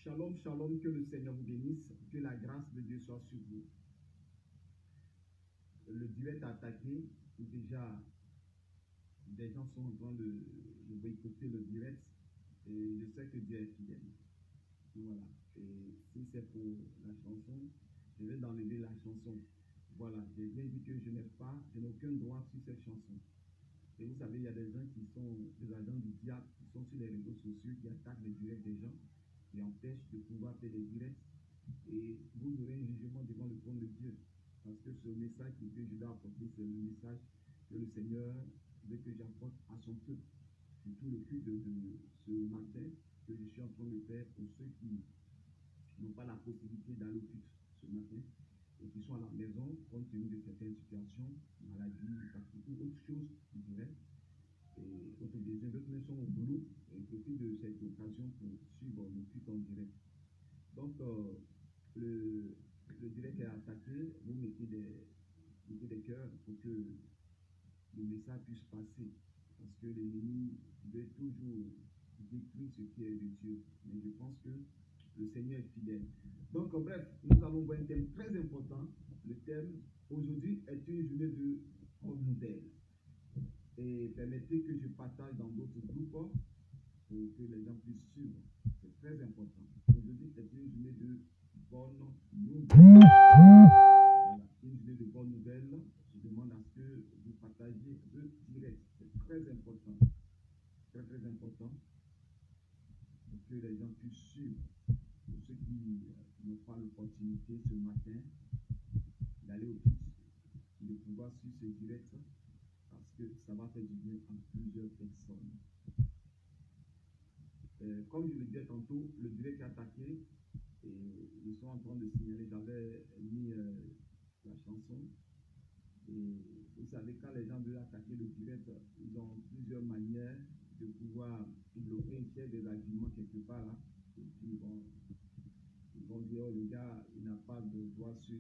Shalom, shalom, que le Seigneur vous bénisse, que la grâce de Dieu soit sur vous. Le direct a attaqué, déjà des gens sont en train de boycotter le direct et je sais que Dieu est fidèle. Voilà, et si c'est pour la chanson, je vais enlever la chanson. Voilà, j'ai bien dit que je n'ai aucun droit sur cette chanson. Et vous savez, il y a des gens qui sont des agents du diable, qui sont sur les réseaux sociaux, qui attaquent les directs des gens, qui empêchent de pouvoir faire des directs. Et vous aurez un jugement devant le trône de Dieu. Parce que ce message que je dois apporter, c'est le message que le Seigneur veut que j'apporte à son peuple. Surtout le culte de ce matin que je suis en train de faire pour ceux qui n'ont pas la possibilité d'aller au culte ce matin et qui sont à la maison compte tenu de certaines situations, maladie, fatigue ou autre chose, je dirais. Et autres besoins, d'autres même sont au boulot et profite de cette occasion pour suivre le culte en direct. Donc, le direct est attaqué, vous mettez des cœurs pour que le message puisse passer. Parce que l'ennemi veut toujours détruire ce qui est de Dieu. Mais je pense que le Seigneur est fidèle. Donc, bref, nous allons voir un thème très important. Le thème aujourd'hui est une journée de bonne nouvelle. Et permettez que je partage dans d'autres groupes pour que les gens puissent suivre. C'est très important. Aujourd'hui est une journée de bonne nouvelle. Voilà, une journée de bonne nouvelle. Je demande à ce que vous partagiez le direct. C'est très important. Très très important. Pour que les gens puissent suivre. Pour ceux qui n'ont pas l'opportunité ce matin d'aller au culte, de pouvoir suivre ce direct, parce que ça va faire du bien à plusieurs personnes. Comme je le disais tantôt, le direct est attaqué et ils sont en train de signaler, j'avais mis la chanson et vous savez quand les gens veulent attaquer le direct, ils ont plusieurs manières de pouvoir bloquer une pièce des arguments quelque part là et puis ils vont dire oh le gars il n'a pas de droit sur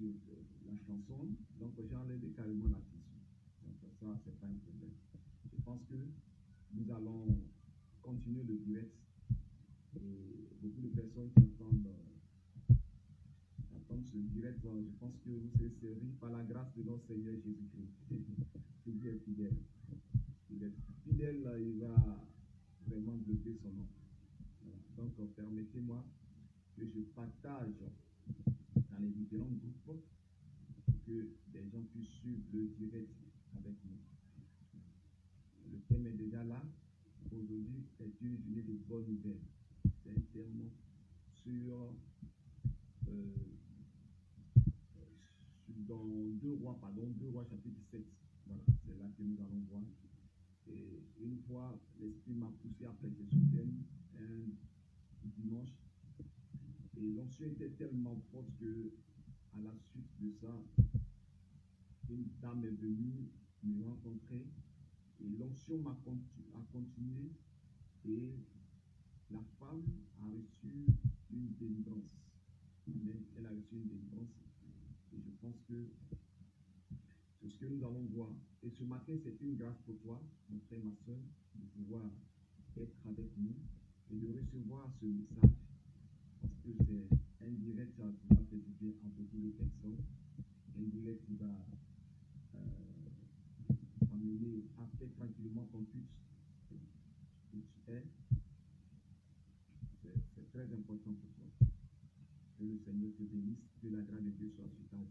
la chanson, donc j'enlève carrément la chanson. Donc ça c'est pas un problème. Je pense que nous allons continuer le direct et beaucoup de personnes qui entendent ce direct, je pense que vous serez servis par la grâce de notre Seigneur Jésus-Christ. Que Dieu est fidèle. Il est fidèle, il va vraiment glorifier son nom. Voilà. Donc permettez-moi que je partage dans les différents groupes pour que les gens puissent suivre le direct avec nous. Le thème est déjà là. Aujourd'hui est une journée de bonnes nouvelles. C'est un thème sur dans 2 Rois chapitre 7. Voilà, c'est là que nous allons voir. Et une fois, l'Esprit m'a poussé à prêcher ce thème un dimanche. Et l'onction était tellement forte que, à la suite de ça, une dame est venue me rencontrer. Et l'onction a continué. Et la femme a reçu une délivrance. Amen. Elle a reçu une délivrance. Et je pense que c'est ce que nous allons voir. Et ce matin, c'est une grâce pour toi, mon frère, ma soeur, de pouvoir être avec nous et de recevoir ce message. Parce que c'est un direct qui va faire du bien à beaucoup de personnes. Un direct qui va t'amener à faire tranquillement ton culte où tu es. C'est très important pour toi. Que le Seigneur te bénisse, que la grâce de Dieu soit sur ta vie.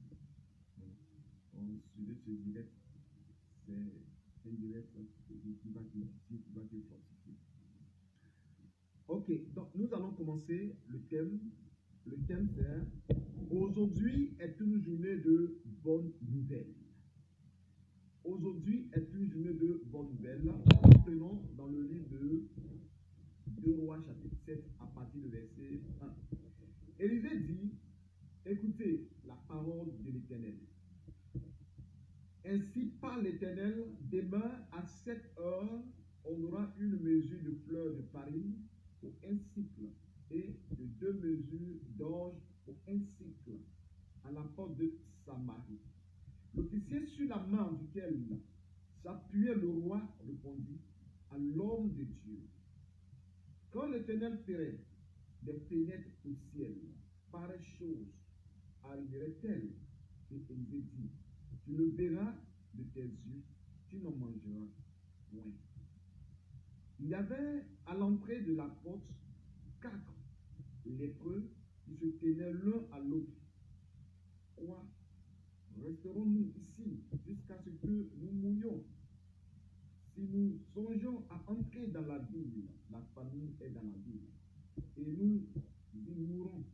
On suivait ce direct, c'est un direct qui va t'édifier, qui va te fortifier. Ok, donc nous allons commencer le thème. Le thème c'est aujourd'hui est une journée de bonnes nouvelles. Aujourd'hui est une journée de bonnes nouvelles. Nous prenons dans le livre de 2 Rois chapitre 7 à partir du verset 1. Élisée dit, écoutez la parole de l'Éternel. Ainsi parle l'Éternel, demain à 7 heures, on aura une mesure de fleur de farine pour un cycle et de 2 mesures d'orge pour un cycle à la porte de Samarie. L'officier sur la main duquel s'appuyait le roi répondit à l'homme de Dieu. Quand l'Éternel ferait des fenêtres au ciel, pareille chose arriverait-elle? Et Élisée dit, tu le verras de tes yeux, tu n'en mangeras point. Il y avait à l'entrée de la porte 4 lépreux qui se tenaient l'un à l'autre. Quoi? Resterons-nous ici jusqu'à ce que nous mourions? Si nous songeons à entrer dans la ville, la famille est dans la ville, et nous y mourrons.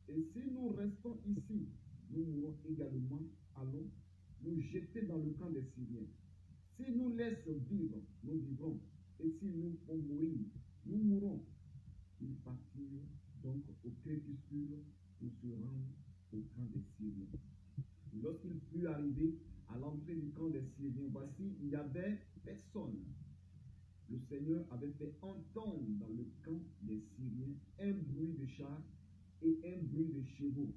Et si nous restons ici, nous mourrons également. Allons nous jeter dans le camp des Syriens. Si nous laissons vivre, nous vivrons. Et si nous font mourir, nous mourrons. Ils partirent donc au crépuscule pour se rendre au camp des Syriens. Et lorsqu'il fut arrivé à l'entrée du camp des Syriens, voici, il n'y avait personne. Le Seigneur avait fait entendre dans le camp des Syriens un bruit de chars et un bruit de chevaux,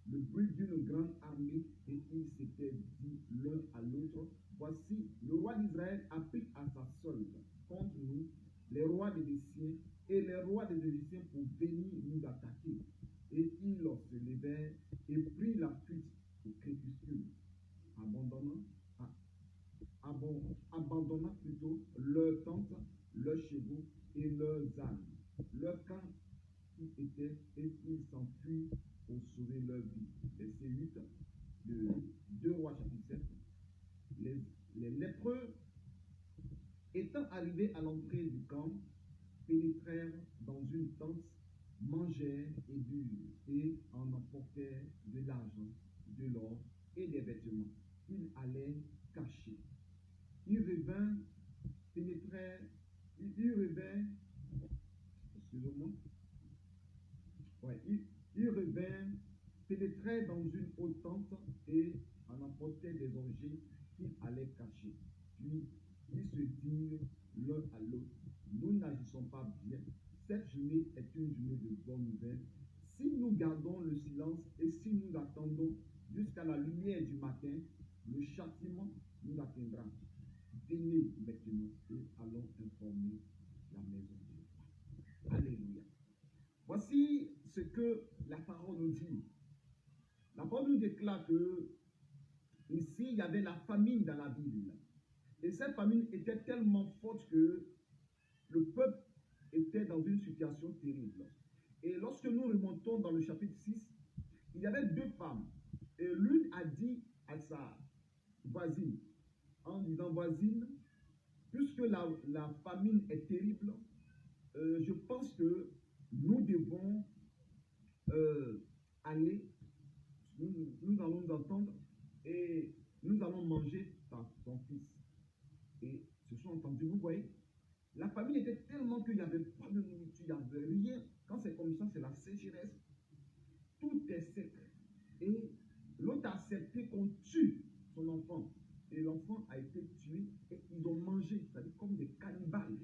le bruit d'une grande armée, et ils s'étaient dit l'un à l'autre, voici, le roi d'Israël a pris à sa solde contre nous les rois des Égyptiens et les rois des Égyptiens pour venir nous attaquer. Et ils se levèrent et prirent la fuite au crépuscule, abandonnant plutôt leurs tentes, leurs chevaux et leurs ânes, leur camp qui était, et ils s'enfuient pour sauver leur vie. Verset 8 de 2 Rois chapitre 7. Les lépreux, étant arrivés à l'entrée du camp, pénétrèrent dans une tente, mangèrent et burent, et en emportèrent de l'argent, de l'or et des vêtements. Ils allaient cacher. Ils revinrent, pénétraient dans une haute tente et en emportaient des objets qu'ils allaient cacher. Puis ils se dirent l'un à l'autre, nous n'agissons pas bien. Cette journée est une journée de bonne nouvelle. Si nous gardons le silence et si nous attendons jusqu'à la lumière du matin, le châtiment nous atteindra. Venez maintenant et allons informer la maison de Dieu. Alléluia. Voici ce que la parole nous dit. La parole nous déclare que ici, il y avait la famine dans la ville. Et cette famine était tellement forte que le peuple était dans une situation terrible. Et lorsque nous remontons dans le chapitre 6, il y avait 2 femmes. Et l'une a dit à sa voisine, en disant, voisine, puisque la famine est terrible, je pense que nous devons aller, nous allons nous entendre et nous allons manger ton fils. Et se sont entendus, vous voyez, la famille était tellement qu'il n'y avait pas de nourriture, il n'y avait rien. Quand c'est comme ça, c'est la sécheresse. Tout est sec. Et l'autre a accepté qu'on tue son enfant. Et l'enfant a été tué et ils ont mangé, c'est-à-dire comme des cannibales.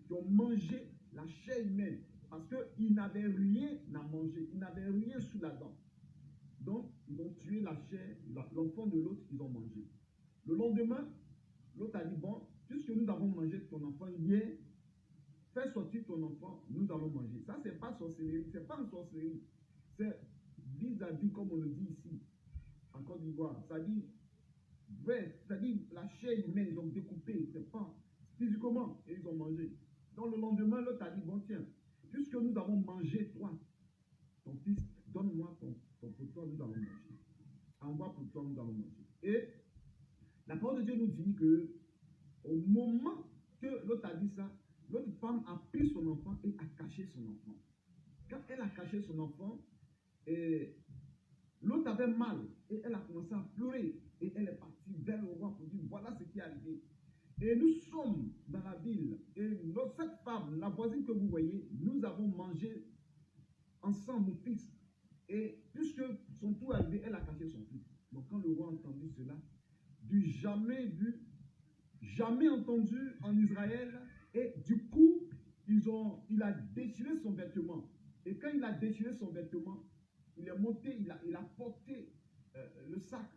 Ils ont mangé la chair humaine parce qu'ils n'avaient rien à manger, ils n'avaient rien sous la dent. Donc, ils ont tué la chair, l'enfant de l'autre, ils ont mangé. Le lendemain, l'autre a dit, bon, puisque nous avons mangé ton enfant hier, fais sortir ton enfant, nous allons manger. Ça, c'est pas sorcellerie, c'est pas une sorcellerie. C'est vis-à-vis, comme on le dit ici, en Côte d'Ivoire. C'est-à-dire la chair humaine, ils ont découpé, c'est pas physiquement, et ils ont mangé. Donc le lendemain, l'autre a dit, bon tiens, puisque nous avons mangé toi, ton fils, donne-moi pour toi, nous allons manger. Envoie pour toi, nous allons manger. Et la parole de Dieu nous dit que au moment que l'autre a dit ça, l'autre femme a pris son enfant et a caché son enfant. Quand elle a caché son enfant, l'autre avait mal et elle a commencé à pleurer et elle est partie vers le roi pour dire voilà ce qui est arrivé. Et nous sommes dans la ville et cette femme, la voisine que vous voyez, nous avons mangé ensemble mon fils. Et puisque son tour est arrivé, elle a caché son fils. Donc quand le roi a entendu cela, du jamais vu, jamais entendu en Israël, et du coup, il a déchiré son vêtement. Et quand il a déchiré son vêtement, il est monté, il a porté le sac.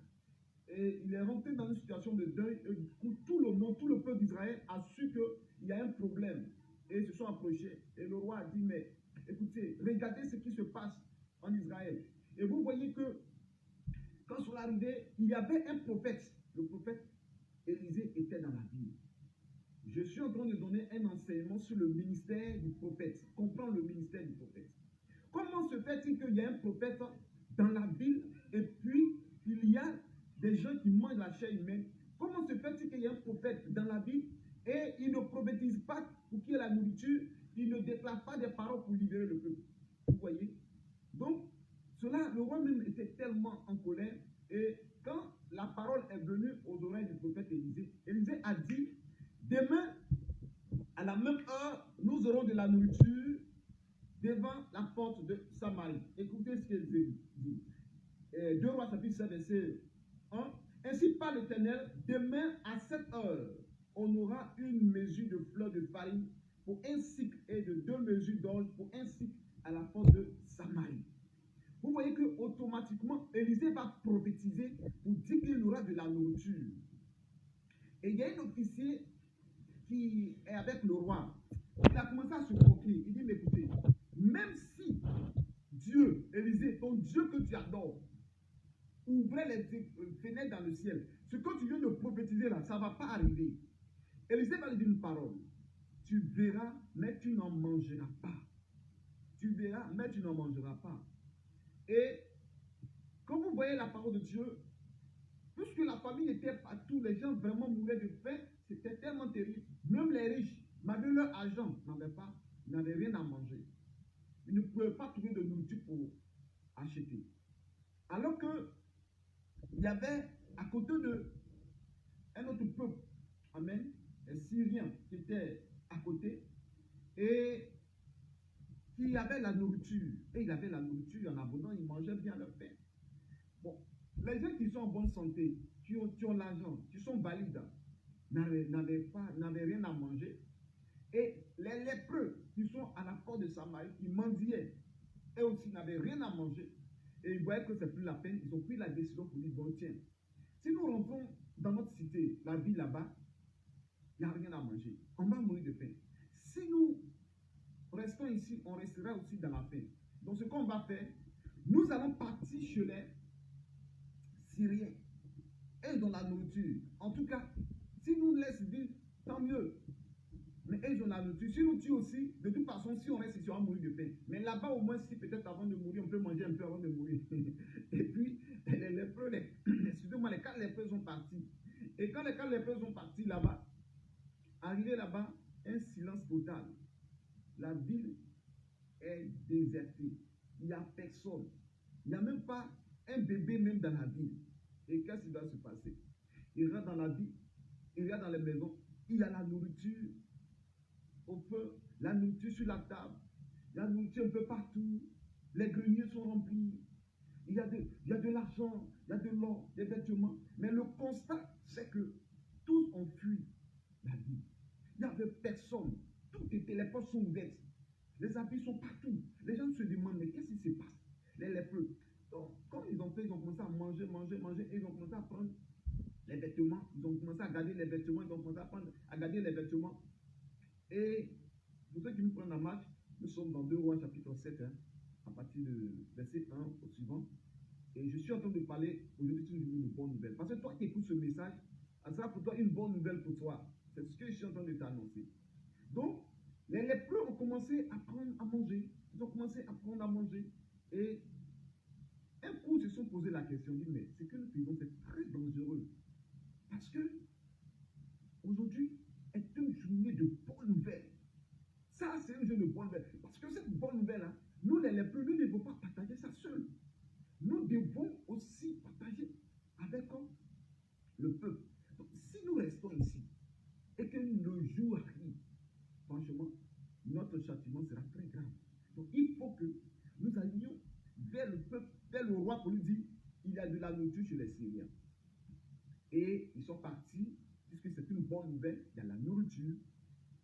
Et il est rentré dans une situation de deuil. Et du coup, tout le peuple d'Israël a su qu'il y a un problème. Et ils se sont approchés. Et le roi a dit, mais Écoutez, regardez ce qui se passe en Israël. Et vous voyez que quand cela arrivait, il y avait un prophète. Le prophète Élisée était dans la ville. Je suis en train de donner un enseignement sur le ministère du prophète. Comprends le ministère du prophète. Comment se fait-il qu'il y a un prophète dans la ville et puis il y a des gens qui mangent la chair humaine? Comment se fait-il qu'il y a un prophète dans la ville et il ne prophétise pas pour qu'il y ait la nourriture, il ne déclare pas des paroles pour libérer le peuple? Vous voyez? Donc, cela, le roi même était tellement en colère. Et quand la parole est venue aux oreilles du prophète Élisée, Élisée a dit, demain, à la même heure, nous aurons de la nourriture devant la porte de Samarie. Écoutez ce qu'Élisée dit. 2 Rois chapitre 7, verset 1. Ainsi parle l'Éternel, demain à cette heure, on aura une mesure de fleur de farine pour un cycle et de 2 mesures d'orge pour un cycle à la porte de Samarie. Vous voyez que automatiquement, Élisée va prophétiser pour dire qu'il y aura de la nourriture. Et il y a un officier qui est avec le roi. Il a commencé à se moquer. Il dit, mais écoutez, même si Dieu, Élisée, ton Dieu que tu adores, ouvrait les fenêtres dans le ciel, ce que tu viens de prophétiser là, ça ne va pas arriver. Élisée va lui dire une parole. Tu verras, mais tu n'en mangeras pas. Tu verras, mais tu n'en mangeras pas. Et quand vous voyez la parole de Dieu, puisque la famille était partout, les gens vraiment mouraient de faim, c'était tellement terrible. Même les riches, malgré leur argent, n'avaient rien à manger. Ils ne pouvaient pas trouver de nourriture pour acheter. Alors que il y avait à côté de un autre peuple, amen, les Syriens qui étaient à côté et qui avaient la nourriture. Et il avait la nourriture en abondance, ils mangeaient bien leur pain. Bon, les gens qui sont en bonne santé, qui ont l'argent, qui sont valides, n'avaient rien à manger. Et les lépreux qui sont à la porte de Samarie, qui mendiaient, eux aussi n'avaient rien à manger. Et ils voyaient que c'est plus la peine, ils ont pris la décision pour dire, bon tiens, si nous rentrons dans notre cité, la ville là-bas, il n'y a rien à manger. On va mourir de faim. Si nous restons ici, on restera aussi dans la faim. Donc ce qu'on va faire, nous allons partir chez les Syriens. Et ils ont la nourriture. En tout cas, si nous laissent vivre, tant mieux. Mais ils ont la nourriture. Si nous tuent aussi, de toute façon, si on reste ici, on va mourir de faim. Mais là-bas, au moins, si peut-être avant de mourir, on peut manger un peu avant de mourir. Et puis, les lépreux, excusez-moi, les 4 lépreux sont partis. Et quand les 4 lépreux sont partis là-bas, arrivé là-bas, un silence total. La ville est désertée. Il n'y a personne. Il n'y a même pas un bébé même dans la ville. Et qu'est-ce qui va se passer? Il rentre dans la ville, il regarde dans les maisons, il y a la nourriture au feu, la nourriture sur la table, la nourriture un peu partout, les greniers sont remplis, il y a de l'argent, il y a de l'or, des vêtements. Mais le constat, c'est que tous ont fui la ville. Il n'y avait personne. Tout était, les portes sont ouvertes. Les habits sont partout. Les gens se demandent, mais qu'est-ce qui se passe? Les lépreux. Donc, quand ils ont fait, ils ont commencé à manger, et ils ont commencé à prendre les vêtements. Ils ont commencé à garder les vêtements, ils ont commencé à garder les vêtements. Et pour ceux qui nous prennent la marche, nous sommes dans 2 Rois chapitre 7, à partir de verset 1 au suivant. Et je suis en train de parler aujourd'hui une bonne nouvelle. Parce que toi qui écoutes ce message, ça sera pour toi une bonne nouvelle pour toi. C'est ce que je suis en train de t'annoncer. Donc, les lépreux ont commencé à prendre à manger. Ils ont commencé à prendre à manger. Et un coup, ils se sont posé la question, dit, mais ce que nous faisons, c'est très dangereux. Parce que aujourd'hui est une journée de bonne nouvelle. Ça, c'est une journée de bonne nouvelle. Parce que cette bonne nouvelle-là, nous, les lépreux, nous ne devons pas partager ça seuls. Nous devons aussi partager avec le peuple. Donc, si nous restons ici et que le jour arrive, franchement, notre châtiment sera très grave. Donc, il faut que nous allions vers le peuple, vers le roi pour lui dire, il y a de la nourriture chez les Syriens. Et ils sont partis, puisque c'est une bonne nouvelle, il y a la nourriture.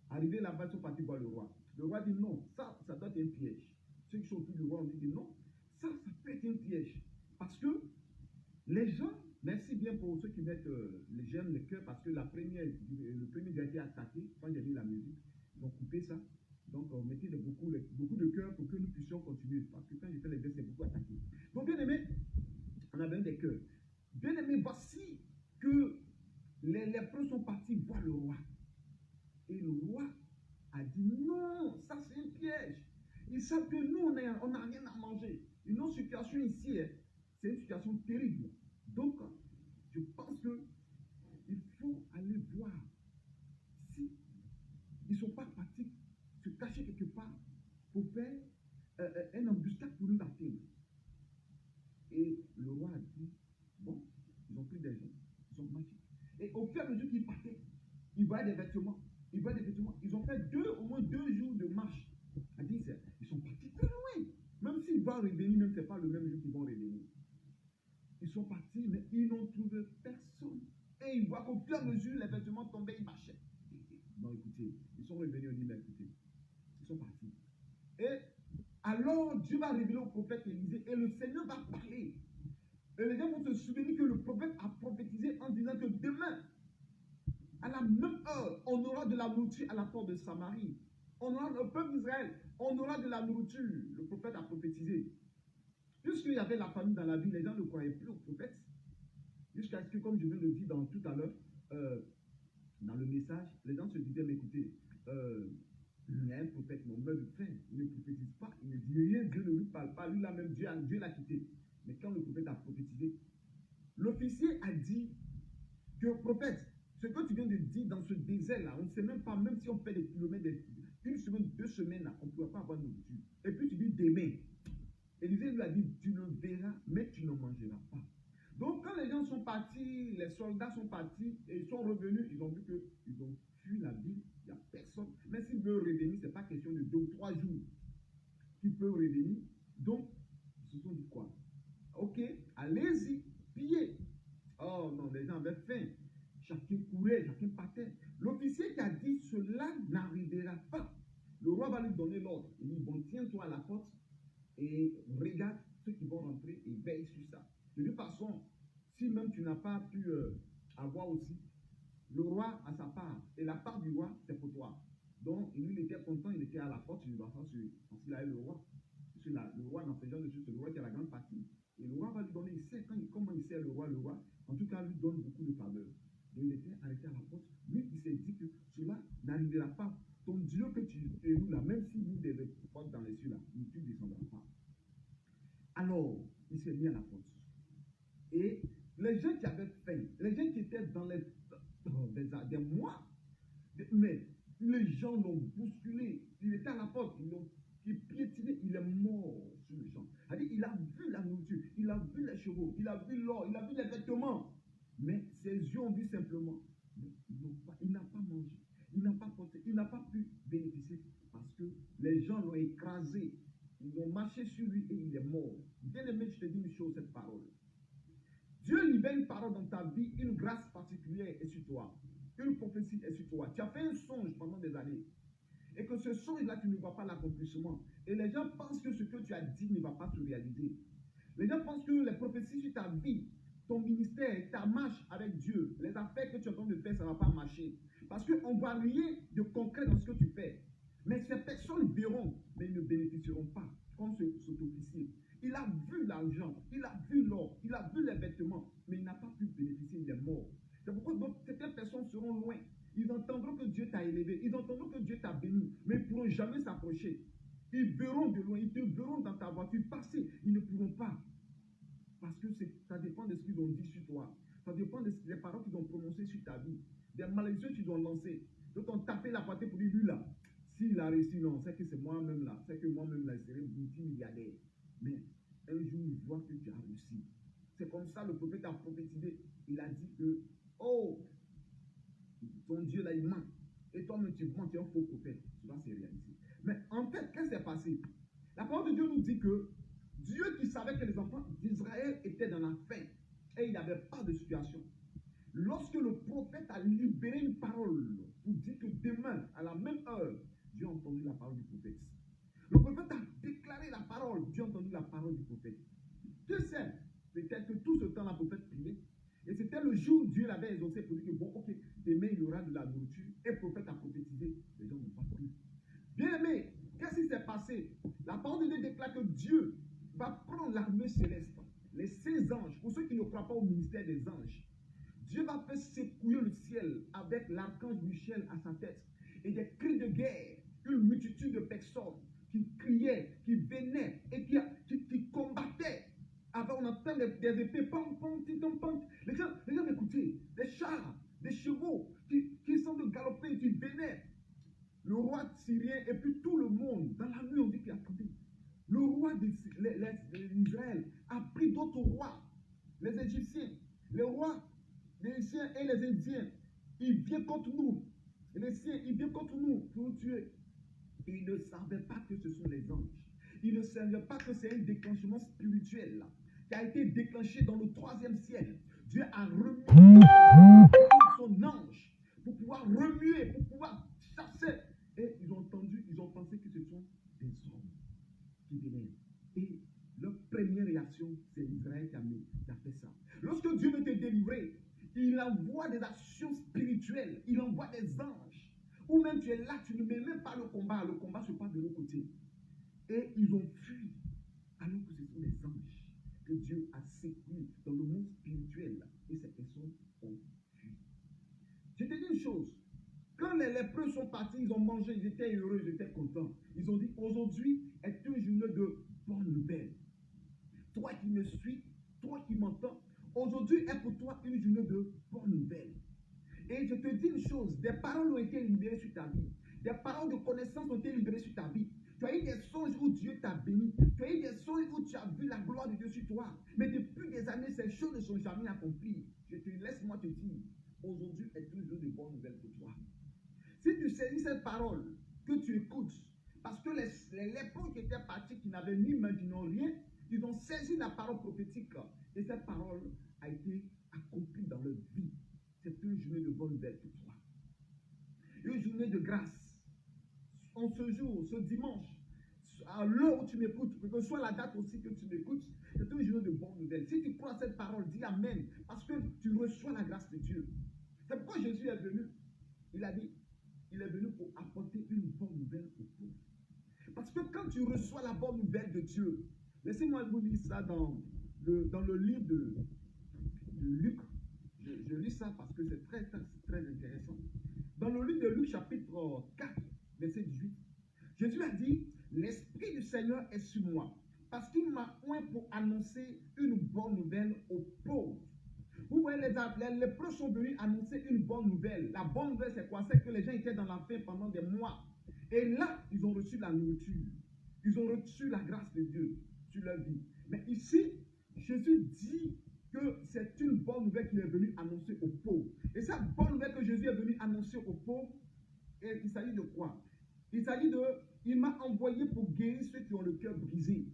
Arrivés là-bas, ils sont partis voir le roi. Le roi dit non, ça doit être un piège. Ceux qui sont autour du roi ont dit non, ça peut être un piège. Parce que les gens, merci bien pour ceux qui mettent les j'aime, le cœur, parce que le premier a été attaqué, quand il y avait la musique, ils ont coupé ça. Donc, mettez beaucoup de cœur pour que nous puissions continuer. Parce que quand je fais les versets, c'est beaucoup attaqué. Donc, bien aimé, on a besoin des cœurs. Bien aimé, voici que les lépreux sont partis voir le roi. Et le roi a dit non, ça c'est un piège. Ils savent que nous, on n'a rien à manger. Et notre situation ici, c'est une situation terrible. Donc, je pense qu'il faut aller voir si ils ne sont pas partis se cacher quelque part pour faire un embuscade pour nous atteindre. Et le roi a dit, bon, ils ont pris des gens, ils ont marché. Et au fur et à mesure qu'ils partaient, ils voyaient des vêtements. Ils ont fait au moins 2 jours de marche. Ils sont partis très loin. Même s'ils vont revenir, même ce n'est pas le même jour qu'ils vont revenir. Ils sont partis, mais ils n'ont trouvé personne. Et ils voient qu'au fur et à mesure, les vêtements tombaient, ils marchaient. Non, écoutez, ils sont revenus, on dit, mais écoutez, ils sont partis. Et alors, Dieu va révéler au prophète Élisée, et le Seigneur va parler. Et les gens vont se souvenir que le prophète a prophétisé en disant que demain, à la même heure, on aura de la nourriture à la porte de Samarie. On aura le peuple d'Israël, on aura de la nourriture. Le prophète a prophétisé. Puisqu'il y avait la famine dans la ville, les gens ne croyaient plus au prophète. Jusqu'à ce que, comme je viens de le dire tout à l'heure, dans le message, les gens se disaient, mais écoutez, il y a un prophète, mais on meurt de faim. Il ne prophétise pas, il ne dit rien, Dieu ne lui parle pas. Lui, là même, Dieu l'a quitté. Mais quand le prophète a prophétisé, l'officier a dit que prophète, ce que tu viens de dire dans ce désert-là, on ne sait même pas, même si on fait des kilomètres, une semaine, 2 semaines, là, on ne pourra pas avoir de nourriture. Et puis tu dis demain. Élisée lui a dit, tu ne verras, mais tu ne mangeras pas. Donc quand les gens sont partis, les soldats sont partis et ils sont revenus, ils ont vu qu'ils ont fui la ville, il n'y a personne. Mais s'ils veulent revenir, ce n'est pas question de 2 ou 3 jours qu'ils peuvent revenir. Donc, ils se sont dit quoi? Ok, allez-y, pillez. Oh non, les gens avaient faim. Chacun courait, chacun partait. L'officier qui a dit cela n'arrivera pas. Le roi va lui donner l'ordre. Il dit, bon, tiens-toi à la porte et regarde ceux qui vont rentrer et veille sur ça. De toute façon, si même tu n'as pas pu avoir aussi, le roi a sa part. Et la part du roi, c'est pour toi. Donc, lui, il était content, il était à la porte, il va faire parce qu'il a eu le roi. Le roi n'en fait jamais dessus, c'est le roi qui a la grande partie. Et le roi va lui donner, il sait comment il sait le roi, en tout cas, lui donne beaucoup de faveur. Donc, il était arrêté à la porte. Lui, il s'est dit que cela n'arrivera pas. Ton Dieu que tu éloues là, même si vous devez porter dans les cieux là, tu ne descendras pas. Alors, il s'est mis à la porte. Et les gens qui avaient faim, les gens qui étaient dans des mois, mais les gens l'ont bousculé. Il était à la porte, ils l'ont piétiné, il est mort sur le champ. Il a vu la nourriture, il a vu les chevaux, il a vu l'or, il a vu les vêtements. Mais ses yeux ont vu simplement. Mais il n'a pas mangé, il n'a pas porté, il n'a pas pu bénéficier parce que les gens l'ont écrasé. Ils ont marché sur lui et il est mort. Bien aimé, je te dis une chose, cette parole. Dieu libère une parole dans ta vie, une grâce particulière est sur toi. Une prophétie est sur toi. Tu as fait un songe pendant des années. Et que ce songe-là, tu ne vois pas l'accomplissement. Et les gens pensent que ce que tu as dit ne va pas se réaliser. Les gens pensent que les prophéties sur ta vie, ton ministère, ta marche avec Dieu, les affaires que tu es en train de faire, ça ne va pas marcher. Parce qu'on ne voit rien de concret dans ce que tu fais. Mais ces personnes verront, mais ils ne bénéficieront pas, comme cet officier. Il a vu l'argent, il a vu l'or, il a vu les vêtements, mais il n'a pas pu bénéficier, il est mort. C'est pourquoi certaines personnes seront loin. Ils entendront que Dieu t'a élevé, ils entendront que Dieu t'a béni, mais ils ne pourront jamais s'approcher. Ils verront de loin, ils te verront dans ta voiture passer, ils ne pourront pas. Parce que ça dépend de ce qu'ils ont dit sur toi. Ça dépend des paroles qu'ils ont prononcées sur ta vie. Des malédictions qu'ils ont lancées. D'autres ont tapé la poitrine pour dire, lui là, s'il a réussi, non, c'est que c'est moi-même là. C'est que moi-même là, je serai multimilliardaire. Mais un jour, il voit que tu as réussi. C'est comme ça, le prophète a prophétisé. Il a dit que, oh, ton Dieu là, il ment. Et toi-même, tu mens, tu es un faux prophète. Cela s'est réalisé. Mais en fait, qu'est-ce qui s'est passé? La parole de Dieu nous dit que Dieu qui savait que les enfants d'Israël étaient dans la faim et il n'y avait pas de situation. Lorsque le prophète a libéré une parole pour dire que demain, à la même heure, Dieu a entendu la parole du prophète. Le prophète a déclaré la parole, Dieu a entendu la parole du prophète. Dieu sait, peut-être que tout ce temps, le prophète priait. Et c'était le jour où Dieu l'avait exaucé pour dire que bon, ok, demain il y aura de la nourriture. Et le prophète a prophétisé. Les gens n'ont pas cru. Bien aimé, que Dieu va prendre l'armée céleste, les saints anges, pour ceux qui ne croient pas au ministère des anges. Dieu va faire secouer le ciel avec l'archange Michel à sa tête et des cris de guerre, une multitude de personnes qui criaient, qui venaient et qui combattaient. Avant, on entend des épées, pam, pam, pam, pam. Les gens écoutaient, des chars, des chevaux qui sont de galoper, qui venaient. Le roi syrien et puis tout le monde, dans la nuit, on dit qu'il a attendez. Le roi d'Israël a pris d'autres rois, les Égyptiens, les rois, les Égyptiens et les Indiens. Ils viennent contre nous. Les Syriens, ils viennent contre nous pour nous tuer. Ils ne savaient pas que ce sont les anges. Ils ne savaient pas que c'est un déclenchement spirituel là, qui a été déclenché dans le 3e ciel. Dieu a remis son ange pour pouvoir remuer, pour pouvoir chasser. Et ils ont entendu, ils ont pensé que ce sont des hommes qui venaient. Et leur première réaction, c'est Israël qui a fait ça. Lorsque Dieu veut te délivrer, il envoie des actions spirituelles, il envoie des anges. Ou même tu es là, tu ne mets même pas le combat se passe de l'autre côté. Et ils ont fui, alors que ce sont les anges que Dieu a secoués dans le monde spirituel. Et ces personnes ont fui. Je te dis une chose, quand les lépreux sont partis, ils ont mangé, ils étaient heureux, ils étaient contents. Ils ont dit, aujourd'hui est une journée de bonne nouvelle. Toi qui me suis, toi qui m'entends, aujourd'hui est pour toi une journée de bonne nouvelle. Et je te dis une chose, des paroles ont été libérées sur ta vie. Des paroles de connaissance ont été libérées sur ta vie. Tu as eu des songes où Dieu t'a béni. Tu as eu des songes où tu as vu la gloire de Dieu sur toi. Mais depuis des années, ces choses ne sont jamais accomplies. Laisse-moi te dire, aujourd'hui est une journée de bonne nouvelle pour toi. Si tu saisis cette parole, que tu écoutes, parce que les lépreux qui étaient partis, qui n'avaient ni main, ni rien, ils ont saisi la parole prophétique. Et cette parole a été accomplie dans leur vie. C'est une journée de bonne nouvelle pour toi. Une journée de grâce. En ce jour, ce dimanche, à l'heure où tu m'écoutes, que ce soit la date aussi que tu m'écoutes, c'est une journée de bonne nouvelle. Si tu crois à cette parole, dis Amen, parce que tu reçois la grâce de Dieu. C'est pourquoi Jésus est venu. Il a dit, il est venu pour apporter une bonne nouvelle aux pauvres. Parce que quand tu reçois la bonne nouvelle de Dieu, laissez-moi vous lire ça dans le livre de Luc. Je lis ça parce que c'est très, très, très intéressant. Dans le livre de Luc, chapitre 4, verset 18, Jésus a dit, l'Esprit du Seigneur est sur moi, parce qu'il m'a oint pour annoncer une bonne nouvelle aux pauvres. Vous voyez, les lépreux sont venus annoncer une bonne nouvelle. La bonne nouvelle, c'est quoi? C'est que les gens étaient dans la faim pendant des mois. Et là, ils ont reçu la nourriture. Ils ont reçu la grâce de Dieu sur leur vie. Mais ici, Jésus dit que c'est une bonne nouvelle qu'il est venu annoncer aux pauvres. Et cette bonne nouvelle que Jésus est venu annoncer aux pauvres, il s'agit de quoi? Il s'agit de, il m'a envoyé pour guérir ceux qui ont le cœur brisé.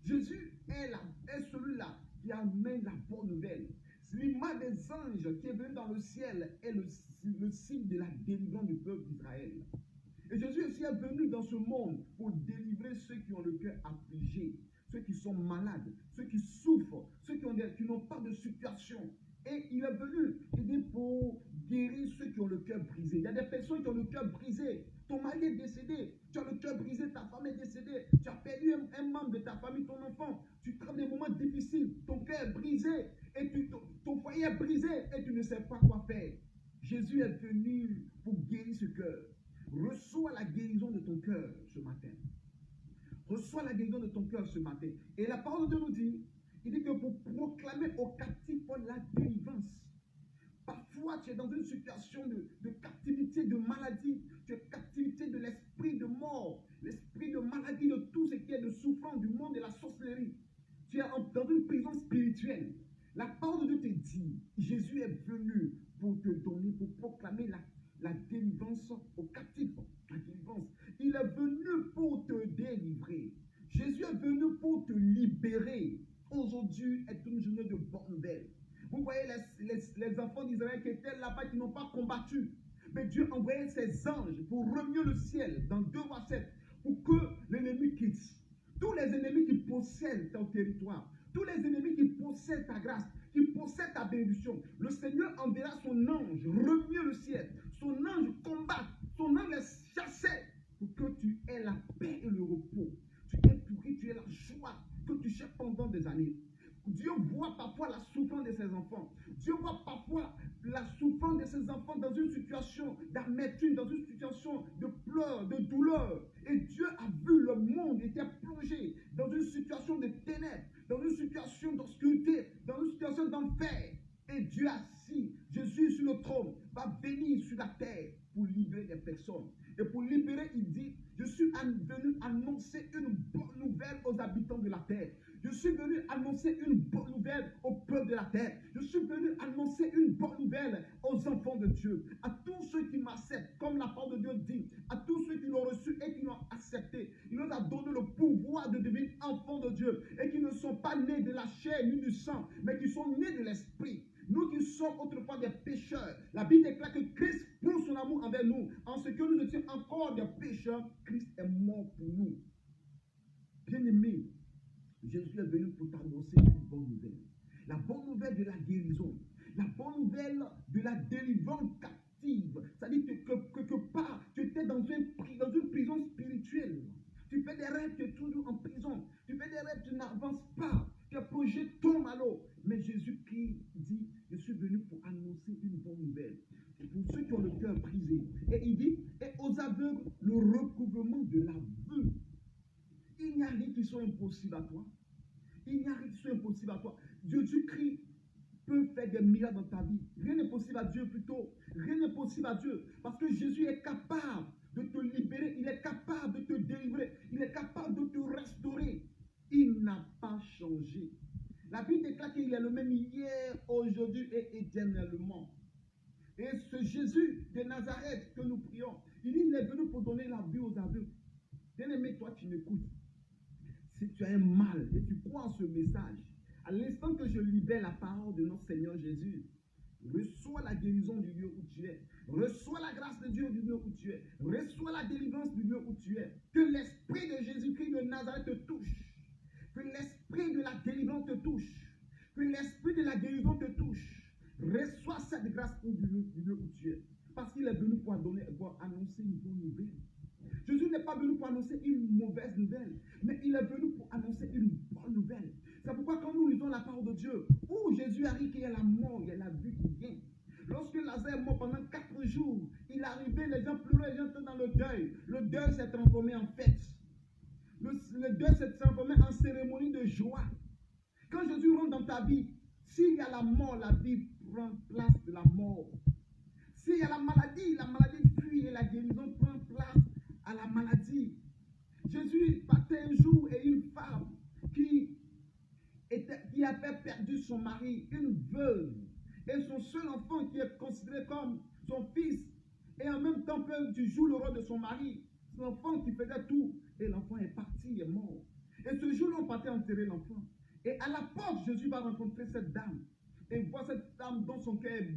Jésus est celui-là qui amène la bonne nouvelle. L'image des anges qui est venu dans le ciel est le signe de la délivrance du peuple d'Israël. Et Jésus aussi est venu dans ce monde pour délivrer ceux qui ont le cœur affligé, ceux qui sont malades, ceux qui souffrent, ceux qui n'ont pas de situation. Et il est venu, il dit, pour guérir ceux qui ont le cœur brisé. Il y a des personnes qui ont le cœur brisé. Ton mari est décédé, tu as le cœur brisé, ta femme est décédée, tu as perdu un membre de ta famille, ton enfant, tu traverses des moments difficiles, ton cœur est brisé, et ton foyer est brisé, et tu ne sais pas quoi faire. Jésus est venu pour guérir ce cœur. Reçois la guérison de ton cœur ce matin. Reçois la guérison de ton cœur ce matin. Et la parole de Dieu nous dit, il dit que pour proclamer aux captifs la délivrance. Parfois, tu es dans une situation de captivité, de maladie. Tu es captivité de l'esprit de mort, l'esprit de maladie, de tout ce qui est de souffrance du monde de la sorcellerie. Tu es dans une prison spirituelle. La parole de Dieu te dit, Jésus est venu pour te donner, pour proclamer la délivrance aux captifs. La délivrance. Il est venu pour te délivrer. Jésus est venu pour te libérer. Aujourd'hui est une journée de bonne nouvelle. Vous voyez les enfants d'Israël qui étaient là-bas, qui n'ont pas combattu. Mais Dieu envoyait ses anges pour remuer le ciel dans 2 rois 7 pour que l'ennemi quitte. Tous les ennemis qui possèdent ton territoire, tous les ennemis qui possèdent ta grâce, qui possèdent ta bénédiction, le Seigneur enverra son ange remuer le ciel. Son ange combat, son ange les chassait pour que tu aies la paix et le repos. Tu aies pour qui tu es la joie que tu cherches pendant des années. Dieu voit parfois la souffrance de ses enfants. Dieu voit parfois la souffrance de ses enfants dans une situation d'amertume, dans une situation de pleurs, de douleur. Et Dieu a vu le monde était plongé dans une situation de ténèbres, dans une situation d'obscurité, dans une situation d'enfer. Et Dieu assis, Jésus sur le trône, va venir sur la terre pour libérer les personnes. Et pour libérer, il dit, je suis venu annoncer une bonne nouvelle aux habitants de la terre. Je suis venu annoncer une bonne nouvelle au peuple de la terre. Je suis venu annoncer une bonne nouvelle aux enfants de Dieu. À tous ceux qui m'acceptent, comme la parole de Dieu dit, à tous ceux qui l'ont reçu et qui l'ont accepté. Il leur a donné le pouvoir de devenir enfants de Dieu et qui ne sont pas nés de la chair ni du sang, mais qui sont nés de l'esprit. Nous qui sommes autrefois des pécheurs, la Bible déclare que Christ, pour son amour envers nous, en ce que nous étions encore des pécheurs, Christ est mort pour nous. Bien-aimé, Jésus est venu pour t'annoncer une bonne nouvelle. La bonne nouvelle de la guérison. La bonne nouvelle de la délivrance captive. C'est-à-dire que quelque part, tu étais dans une prison spirituelle. Tu fais des rêves, tu es toujours en prison. Tu fais des rêves, tu n'avances pas. Tes projets tombent à l'eau. Mais Jésus-Christ dit, je suis venu pour annoncer une bonne nouvelle. Et pour ceux qui ont le cœur brisé. Et il dit, et aux aveugles, le recouvrement de la vue. Il n'y a rien qui soit impossible à toi. Il n'y a rien qui soit impossible à toi. Jésus-Christ peut faire des miracles dans ta vie. Rien n'est possible à Dieu plutôt. Rien n'est possible à Dieu. Parce que Jésus est capable de te libérer. Il est capable de te délivrer. Il est capable de te restaurer. Il n'a pas changé. La Bible déclare qu'il est le même hier, aujourd'hui et éternellement. Et ce Jésus de Nazareth que nous prions, il est venu pour donner la vie aux aveugles. Bien-aimé, toi qui m'écoutes, si tu as un mal et tu crois en ce message, à l'instant que je libère la parole de notre Seigneur Jésus, reçois la guérison du lieu où tu es. Reçois la grâce de Dieu du lieu où tu es. Reçois la délivrance du lieu où tu es. Que l'esprit de Jésus-Christ de Nazareth te touche. Que l'esprit de la délivrance te touche. Que l'esprit de la guérison te touche. Reçois cette grâce du lieu où tu es. Parce qu'il est venu pour annoncer une bonne nouvelle. Jésus n'est pas venu pour annoncer une mauvaise nouvelle, mais il est venu pour annoncer une bonne nouvelle. C'est pourquoi quand nous lisons la parole de Dieu, où Jésus arrive, qu'il y a la mort, il y a la vie qui vient. Lorsque Lazare est mort pendant 4 jours, il est arrivé, les gens pleuraient, les gens étaient dans le deuil. Le deuil s'est transformé en fête. Le deuil s'est transformé en cérémonie de joie. Quand Jésus rentre dans ta vie, s'il y a la mort, la vie prend place de la mort. S'il y a la maladie fuit et la guérison prend place à la maladie. Jésus partait un jour et une femme qui avait perdu son mari, une veuve, et son seul enfant qui est considéré comme son fils, et en même temps tu joues le rôle de son mari, son enfant qui faisait tout, et l'enfant est parti, il est mort. Et ce jour-là, on partait enterrer l'enfant. Et à la porte, Jésus va rencontrer cette dame. Et voit cette dame dont son cœur est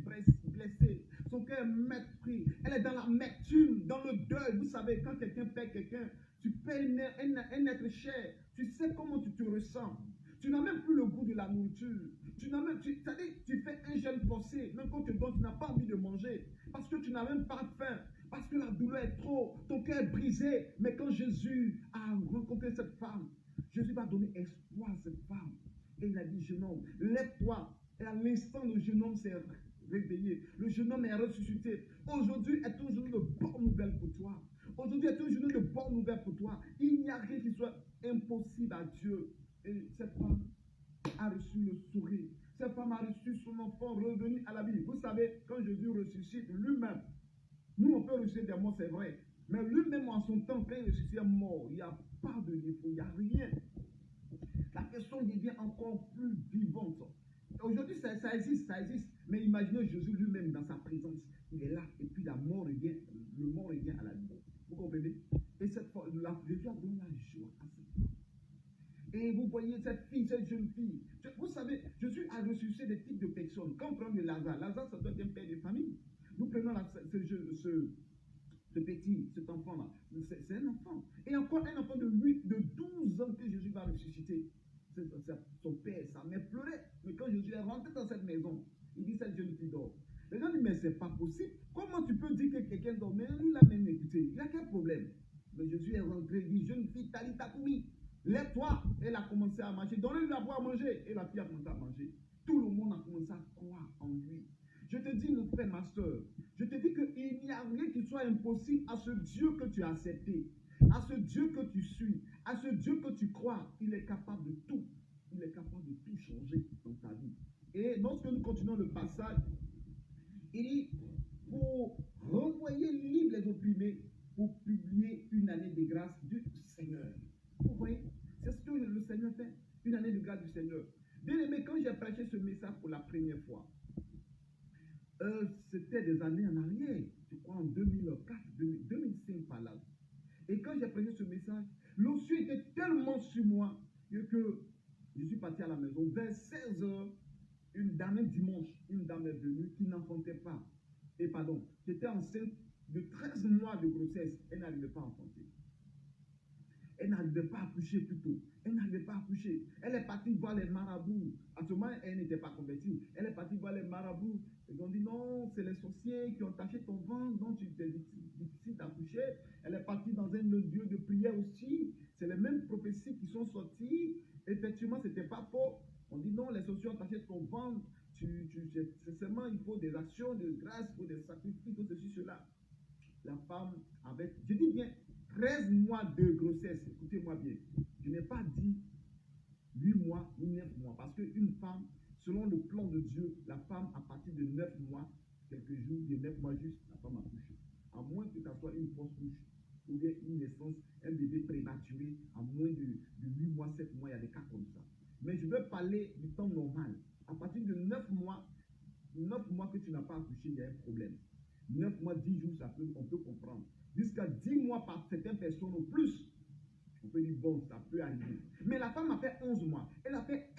blessé, son cœur est meurtri. Elle est dans l'amertume, dans le deuil. Vous savez, quand quelqu'un perd quelqu'un, tu perds un être cher. Tu sais comment tu te ressens. Tu n'as même plus le goût de la nourriture. Tu fais un jeûne forcé. Même quand tu donnes, tu n'as pas envie de manger. Parce que tu n'as même pas faim. Parce que la douleur est trop. Ton cœur est brisé. Mais quand Jésus a rencontré cette femme, Jésus va donner espoir à cette femme. Et il a dit, jeune homme, lève-toi. Et à l'instant, le jeune homme s'est réveillé. Le jeune homme est ressuscité. Aujourd'hui est une journée de bonne nouvelle pour toi. Aujourd'hui est une journée de bonne nouvelle pour toi. Il n'y a rien qui soit impossible à Dieu. Et cette femme a reçu le sourire. Cette femme a reçu son enfant revenu à la vie. Vous savez, quand Jésus ressuscite lui-même, nous on peut ressusciter des morts, c'est vrai. Mais lui-même en son temps, quand il ressuscite un mort, il n'y a pas de défaut, il n'y a rien. La personne devient encore plus vivante. Aujourd'hui, ça existe. Mais imaginez Jésus lui-même dans sa présence. Il est là, et puis le mort revient à la vie. Vous comprenez? Et cette fois, Jésus a donné la joie à cette femme. Et vous voyez cette jeune fille. Vous savez, Jésus a ressuscité des types de personnes. Quand on prend le Lazare, ça doit être un père de famille. Nous prenons cet enfant-là. C'est un enfant. Et encore un enfant de 12 ans que Jésus va ressusciter. Son père, sa mère pleurait. Mais quand Jésus est rentré dans cette maison, il dit cette jeune fille dort. Les gens disent, mais c'est pas possible. Comment tu peux dire que quelqu'un dort? Mais lui, il a même écouté. Il a quel problème? Mais Jésus est rentré, il dit, jeune fille, Talita Koumi, Lève-toi. Elle a commencé à marcher. Donnez-lui à boire à manger. Et la fille a commencé à manger. Tout le monde a commencé à croire en lui. Je te dis, mon frère, ma soeur, je te dis qu'il n'y a rien qui soit impossible à ce Dieu que tu as accepté, à ce Dieu que tu suis, à ce Dieu que tu crois. Il est capable de tout. Il est capable de tout changer dans ta vie. Et lorsque nous continuons le passage, il dit, pour renvoyer libre les opprimés, pour publier une année de grâce du Seigneur. Vous voyez, c'est ce que le Seigneur fait, une année de grâce du Seigneur. Bien aimé, quand j'ai prêché ce message pour la première fois, c'était des années en arrière, je crois en 2004, 2005 par là. Et quand j'ai prêché ce message, l'onction était tellement sur moi que je suis parti à la maison. Vers 16h, une dame, un dimanche, une dame est venue qui n'enfantait pas. Et pardon, j'étais enceinte de 13 mois de grossesse. Elle n'arrivait pas à enfanter. Elle n'arrivait pas à accoucher plutôt. Elle n'arrivait pas à accoucher. Elle est partie voir les marabouts. À ce moment, elle n'était pas convertie. Elle est partie voir les marabouts. Ils ont dit non, c'est les sorciers qui ont taché ton ventre, donc tu t'es difficile d'accoucher. Elle est partie dans un lieu de prière aussi. C'est les mêmes prophéties qui sont sorties. Effectivement, ce n'était pas faux. On dit non, les sorciers ont taché ton ventre. C'est seulement, il faut des actions de grâce, il faut des sacrifices, tout ceci, cela. La femme avait, je dis bien, 13 mois de grossesse. Écoutez-moi bien. Je n'ai pas dit 8 mois ou 9 mois. Parce qu'une femme, selon le plan de Dieu, la femme, à partir de 9 mois, quelques jours, de 9 mois juste, la femme accouche. À moins que ça soit une fausse couche ou bien une naissance, un bébé prématuré, à moins de 8 mois, 7 mois, il y a des cas comme ça. Mais je veux parler du temps normal. À partir de 9 mois que tu n'as pas accouché, il y a un problème. 9 mois, 10 jours, on peut comprendre. Jusqu'à 10 mois par certaines personnes ou plus, on peut dire bon, ça peut arriver. Mais la femme a fait 11 mois. Elle a fait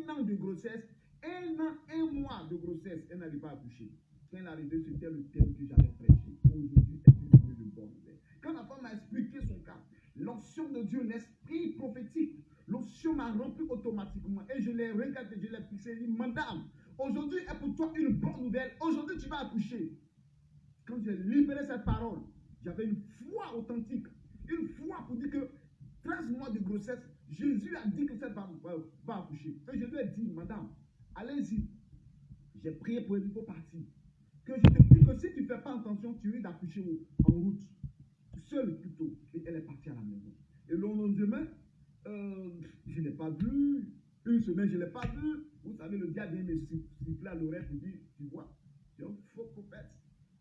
1 an de grossesse, 1 an, 1 mois de grossesse. Elle n'arrive pas à accoucher. Quand elle est arrivée, c'était le thème que j'avais prêché. Aujourd'hui, elle est devenue de bonne nouvelle. Quand la femme a expliqué son cas, l'onction de Dieu, l'esprit prophétique, l'onction m'a rempli automatiquement. Et je l'ai regardé, je l'ai poussé, et dit, madame, aujourd'hui est pour toi une bonne nouvelle. Aujourd'hui, tu vas accoucher. Quand j'ai libéré cette parole, j'avais une foi authentique, une foi pour dire que 13 mois de grossesse, Jésus a dit que cette femme va accoucher. Et je lui ai dit, madame, allez-y. J'ai prié pour elle, il faut partir. Que je te dis que si tu ne fais pas attention, tu risques d'accoucher en route, seule plutôt. Et elle est partie à la maison. Et le lendemain, je ne l'ai pas vu. Une semaine, je ne l'ai pas vu. Vous savez, le diable vient me siffler à l'oreille pour dire, tu vois, tu es un faux prophète.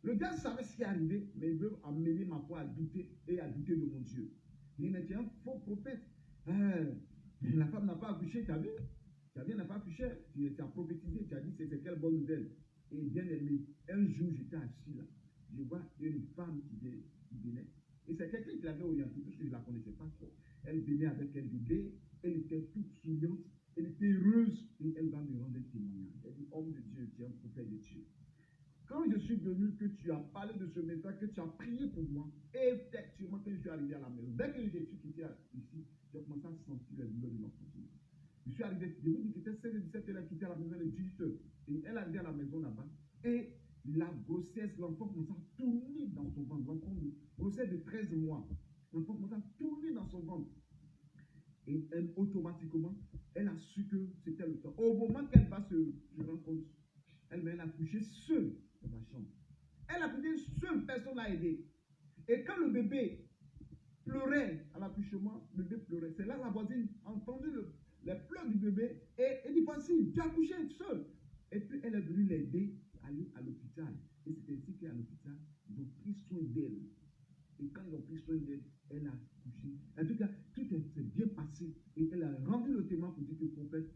Le diable savait ce qui est arrivé, mais il veut amener ma foi à douter et à douter de mon Dieu. Il dit, tu es un faux prophète. La femme n'a pas accouché, tu as vu? Tu as bien n'a pas accouché, tu as prophétisé, tu as dit c'est quelle bonne nouvelle. Et bien aimé, un jour j'étais assis là, je vois une femme qui venait. Et c'est quelqu'un qui l'avait orientée, parce que je ne la connaissais pas trop. Elle venait avec un bébé, elle était toute souriante, elle était heureuse, et elle va me rendre un témoignage. Elle dit, homme de Dieu, tu es un prophète de Dieu. Quand je suis venu, que tu as parlé de ce message, que tu as prié pour moi, effectivement, quand je suis arrivé à la maison, dès que j'ai suis quitté ici, j'ai commencé à sentir les douleurs de l'enfant. Je suis arrivé, je vous dis que c'était 16 et 17, elle a quitté à la maison, elle est 18 heures. Et elle est arrivée à la maison là-bas. Et la grossesse, l'enfant commençait à tourner dans son ventre. L'enfant de grossesse de 13 mois. L'enfant commençait à tourner dans son ventre. Et elle, automatiquement, elle a su que c'était le temps. Au moment qu'elle va se rendre compte, elle a couché seule dans sa chambre. Elle a couché seule, personne n'a aidé. Et quand le bébé pleurait à l'accouchement, le bébé pleurait. C'est là la voisine a entendu les pleurs du bébé et elle dit, voici, tu as accouché seule. Et puis elle est venue l'aider à aller à l'hôpital. Et c'est ainsi qu'à l'hôpital, ils ont pris soin d'elle. Et quand ils ont pris soin d'elle, elle a accouché. En tout cas, tout s'est bien passé. Et elle a rendu le témoin pour dire que prophète,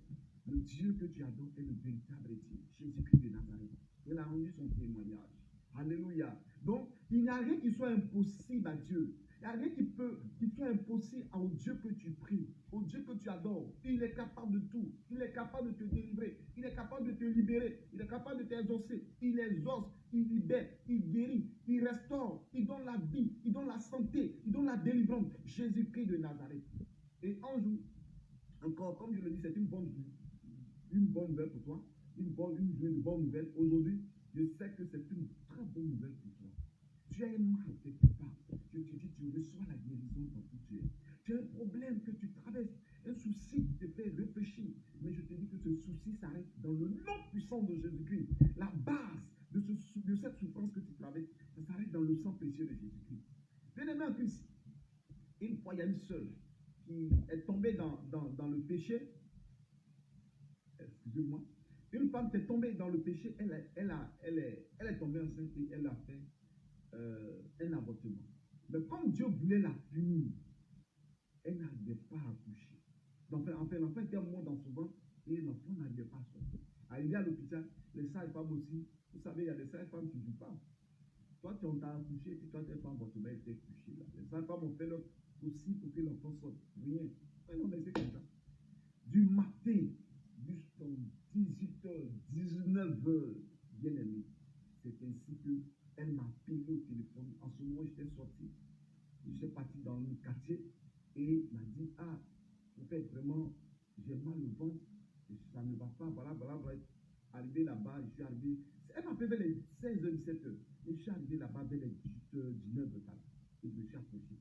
le Dieu que tu adores est le véritable Dieu, Jésus-Christ de Nazareth. Elle a rendu son témoignage. Alléluia. Donc, il n'y a rien qui soit impossible à Dieu. Il n'y a rien qui soit impossible au Dieu que tu pries, au Dieu que tu adores. Il est capable de tout. Il est capable de te délivrer. Il est capable de te libérer. Il est capable de t'exaucer. Il exauce, il libère, il guérit, il restaure, il donne la vie, il donne la santé, il donne la délivrance. Jésus-Christ de Nazareth. Et un jour, encore, comme je le dis, c'est une bonne nouvelle pour toi, une journée de bonne nouvelle. Aujourd'hui, je sais que c'est une très bonne nouvelle pour toi. Tu as un mal quelque part. Je te dis, tu reçois la guérison dans tout tu es. Tu as un problème que tu traverses, un souci qui te fait réfléchir. Mais je te dis que ce souci s'arrête dans le nom puissant de Jésus-Christ. La base de cette souffrance que tu traverses, ça s'arrête dans le sang précieux de Jésus-Christ. Bien-aimé en Christ, une fois, il y a une sœur qui est tombée dans le péché. Excusez-moi. Une femme qui est tombée dans le péché, elle est tombée enceinte et elle a fait un avortement. Mais comme Dieu voulait la punir, elle n'arrivait pas à accoucher. Donc, l'enfant était mort dans son ventre et l'enfant n'arrivait pas à sortir. Arrivé à l'hôpital, les sages-femmes aussi, vous savez, il y a des sages-femmes qui ne jouent pas. Toi, tu as accouché, puis toi, tu n'es pas avortement, elle était couchée là. Les sages-femmes ont fait leur possible pour que l'enfant sorte. Rien. Non, mais c'est comme ça. Du matin jusqu'à 18h, 19h, bien aimé. C'est ainsi qu'elle m'a appelé au téléphone. En ce moment, j'étais sorti. Je suis parti dans le quartier et m'a dit, ah, en fait, vraiment, j'ai mal au ventre, ça ne va pas, voilà. Arrivé là-bas, je suis arrivé, elle m'a appelé vers les 16h, 17h. Et je suis arrivé là-bas vers les 18h, 19h. Et je me suis approché.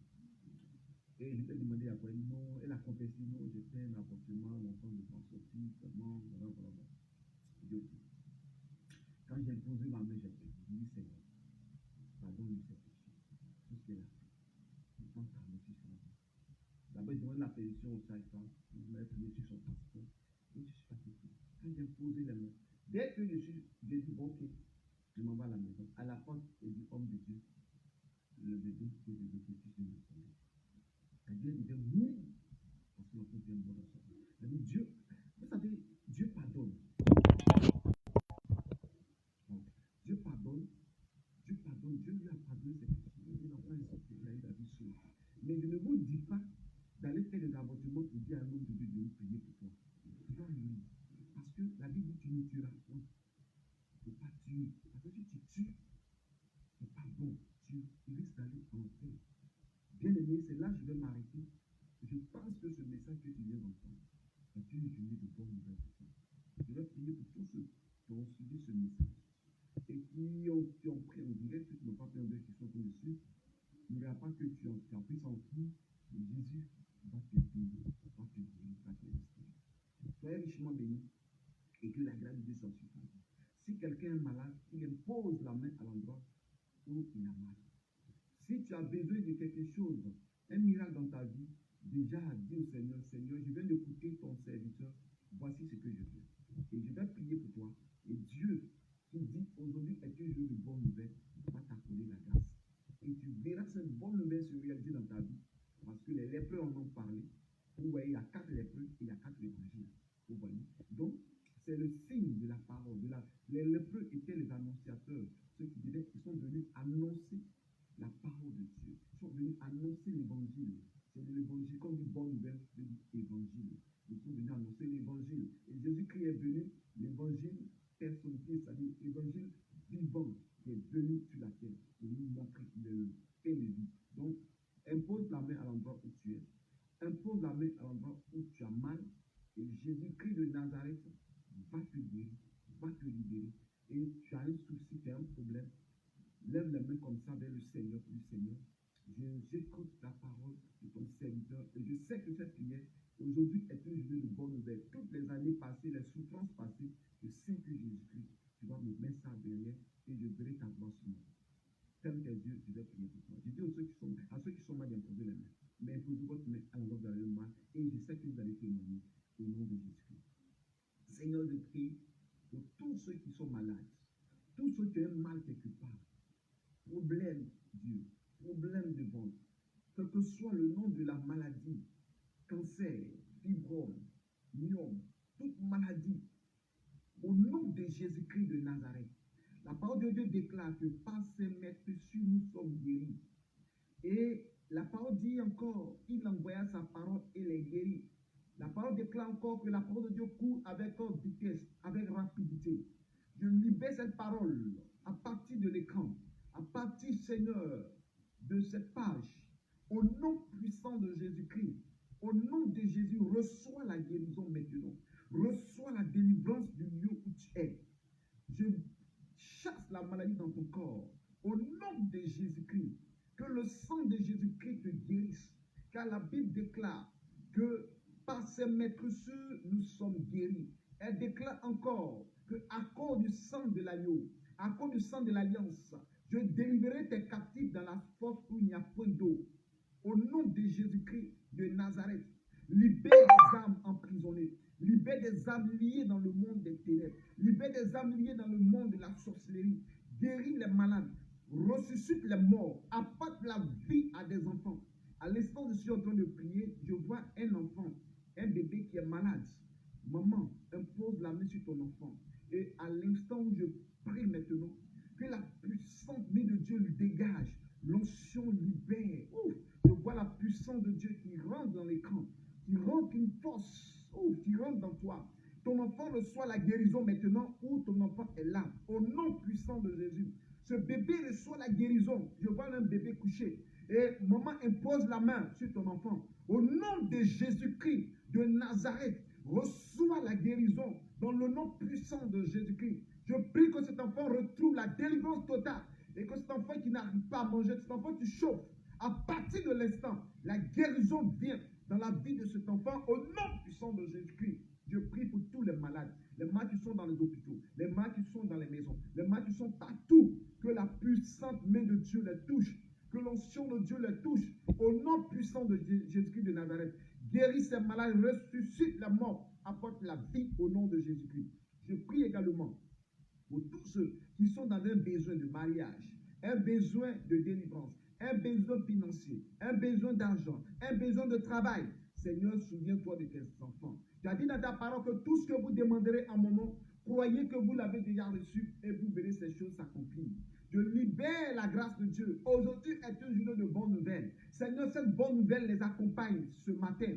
Et je lui ai demandé après, non, elle a confessé, non, j'ai fait un avortement, l'enfant ne pas sortir, vraiment, voilà. Quand j'ai posé ma main, j'ai dit, oui, Seigneur, pardonne-lui ses péchés. Tout ce qu'elle a fait. Pourtant, ça a reçu sur la vie. D'abord, je demande la permission au sage-femme, je m'a appuyé sur son passeport, et je suis parti. Quand j'ai posé la main, dès que j'ai dit, bon, ok, je m'en vais à la maison. À la porte, il dit, homme de Dieu, le bébé, c'est le bébé qui se met tomber. Et Dieu disait, oui, parce que l'enfant vient de mourir dans son vie. Il dit, Dieu, vous savez, Dieu pardonne. Dieu pardonne, Dieu lui a pardonné ses péchés. L'enfant est sorti, il a eu la vie sauve. Mais je ne vous dis pas d'aller faire des avortements pour dire à un homme de Dieu de nous prier pour toi. Non, oui. Parce que la Bible dit tu ne tueras point. Il ne faut pas tuer. Parce que si tu tues, ce n'est pas bon. Tu risques d'aller en enfer. Bien aimé, c'est là que je vais m'arrêter. Je pense que ce message que tu viens d'entendre est une journée de bonne nouvelle pour toi. Je vais prier pour tous ceux qui ont suivi ce message et qui ont pris en direct, ceux qui n'ont pas pris en direct, qui sont pour le suivre. N'oublie pas que tu en puisses en qui Jésus va te bénir, va te guérir, va te restaurer. Soyez richement bénis et que la grâce de Dieu soit sur toi. Si quelqu'un est malade, il impose la main à l'endroit où il a mal. Si tu as besoin de quelque chose, un miracle dans ta vie, déjà dis au Seigneur, Seigneur, je viens d'écouter ton serviteur, voici ce que je veux. Et je vais prier pour toi. Et Dieu, qui dit aujourd'hui est un jour de bonne nouvelle, va t'accorder la grâce. Et tu verras cette bonne nouvelle se réaliser dans ta vie. Parce que les lépreux en ont parlé. Vous voyez, il y a 4 lépreux et il y a 4 évangiles. Vous voyez. Donc, c'est le signe de la parole. Les lépreux étaient les annonciateurs. Ceux qui sont venus annoncer la parole de Dieu. Ils sont venus annoncer l'évangile. C'est de l'évangile, comme une bonne nouvelle, c'est l'évangile. Ils sont venus annoncer l'évangile. Et Jésus-Christ est venu, l'évangile personnifié, c'est-à-dire l'évangile vivant qui est venu sur la terre pour nous montrer qu'il est le pain de vie. Donc, impose la main à l'endroit où tu es. Impose la main à l'endroit où tu as mal. Et Jésus-Christ de Nazareth va te guérir, va te libérer. Et tu as un souci, tu as un problème. Lève les mains comme ça vers le Seigneur, j'écoute la parole de ton serviteur et je sais que cette prière aujourd'hui est une journée de bonne nouvelle. Toutes les années passées, les souffrances passées, je sais que Jésus-Christ, tu vas me mettre ça derrière et je verrai ta gloire sur moi. Tel que Dieu, je vais prier pour toi. Je dis à ceux qui sont mal d'imposer les mains, mais imposez votre main à l'endroit de le mal et je sais que vous allez témoigner au nom de Jésus-Christ. Seigneur, je prie pour tous ceux qui sont malades, tous ceux qui ont mal quelque part. Problème, Dieu, problème de ventre, quel que soit le nom de la maladie, cancer, fibrome, myome, toute maladie, au nom de Jésus-Christ de Nazareth, la parole de Dieu déclare que par ses meurtrissures nous sommes guéris. Et la parole dit encore, il envoya sa parole et les guérit. La parole déclare encore que la parole de Dieu court avec vitesse, avec rapidité. Je libère cette parole à partir de l'écran. À partir, Seigneur, de cette page, au nom puissant de Jésus-Christ, au nom de Jésus, reçois la guérison maintenant. Reçois la délivrance du lieu où tu es. Je chasse la maladie dans ton corps. Au nom de Jésus-Christ, que le sang de Jésus-Christ te guérisse. car la Bible déclare que par ses maîtresses, nous sommes guéris. Elle déclare encore qu'à cause du sang de l'agneau, à cause du sang de l'alliance, je délivrerai tes captifs dans la force où il n'y a point d'eau. Au nom de Jésus-Christ de Nazareth, libère des âmes emprisonnées, libère des âmes liées dans le monde des ténèbres, libère des âmes liées dans le monde de la sorcellerie, guéris les malades, ressuscite les morts, apporte la vie à des enfants. À l'instant où je suis en train de prier, je vois un enfant, un bébé qui est malade. Maman, impose la main sur ton enfant. Et à l'instant où je prie maintenant, que la puissante main de Dieu le dégage. L'onction libère. Ouf, je vois la puissance de Dieu qui rentre dans l'écran, qui rentre une force, qui rentre dans toi. Ton enfant reçoit la guérison maintenant où ton enfant est là. Au nom puissant de Jésus. Ce bébé reçoit la guérison. Je vois un bébé couché. Et maman impose la main sur ton enfant. Au nom de Jésus-Christ de Nazareth, reçois la guérison dans le nom puissant de Jésus-Christ. Je prie que cet enfant retrouve la délivrance totale et que cet enfant qui n'arrive pas à manger, cet enfant qui chauffe, à partir de l'instant, la guérison vient dans la vie de cet enfant au nom puissant de Jésus-Christ. Je prie pour tous les malades qui sont dans les hôpitaux, les malades qui sont dans les maisons, les malades qui sont partout, que la puissante main de Dieu les touche, que l'onction de Dieu les touche, au nom puissant de Jésus-Christ de Nazareth. Guéris ces malades, ressuscite la mort, apporte la vie au nom de Jésus-Christ. Je prie également pour tous ceux qui sont dans un besoin de mariage, un besoin de délivrance, un besoin financier, un besoin d'argent, un besoin de travail. Seigneur, souviens-toi de tes enfants. Tu as dit dans ta parole que tout ce que vous demanderez en mon nom, croyez que vous l'avez déjà reçu et vous verrez ces choses s'accomplir. Je libère la grâce de Dieu. Aujourd'hui est une journée de bonnes nouvelles. Seigneur, cette bonne nouvelle les accompagne ce matin.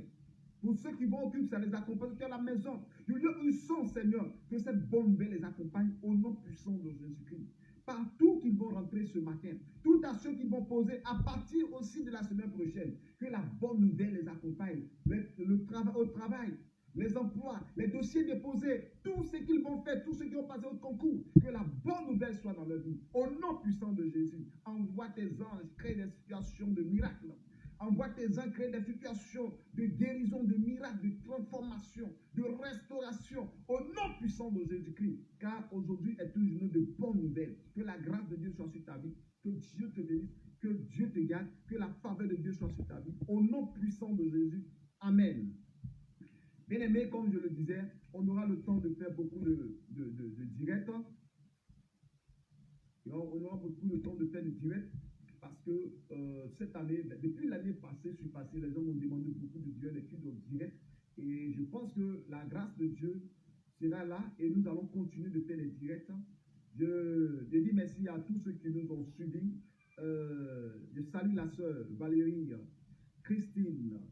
Pour ceux qui vont au culte, ça les accompagne à la maison. Du lieu où ils sont, Seigneur, que cette bonne nouvelle les accompagne au nom puissant de Jésus-Christ. Partout qu'ils vont rentrer ce matin, tout à ceux qui vont poser à partir aussi de la semaine prochaine, que la bonne nouvelle les accompagne. Au travail, les emplois, les dossiers déposés, tout ce qu'ils vont faire, tous ceux qui vont passer au concours, que la bonne nouvelle soit dans leur vie. Au nom puissant de Jésus, envoie tes anges, crée des situations de miracles. Envoie tes anges créer des situations de guérison, de miracles, de transformation, de restauration au nom puissant de Jésus-Christ. Car aujourd'hui est une journée de bonnes nouvelles. Que la grâce de Dieu soit sur ta vie. Que Dieu te bénisse. Que Dieu te garde. Que la faveur de Dieu soit sur ta vie. Au nom puissant de Jésus. Amen. Bien aimé, comme je le disais, on aura le temps de faire beaucoup de directs. On aura beaucoup de temps de faire des directs. Parce que cette année, depuis l'année passée, les gens m'ont demandé beaucoup de Dieu, des films directs. Et je pense que la grâce de Dieu sera là et nous allons continuer de faire les directs. Je dis merci à tous ceux qui nous ont suivis. Je salue la sœur Valérie, Christine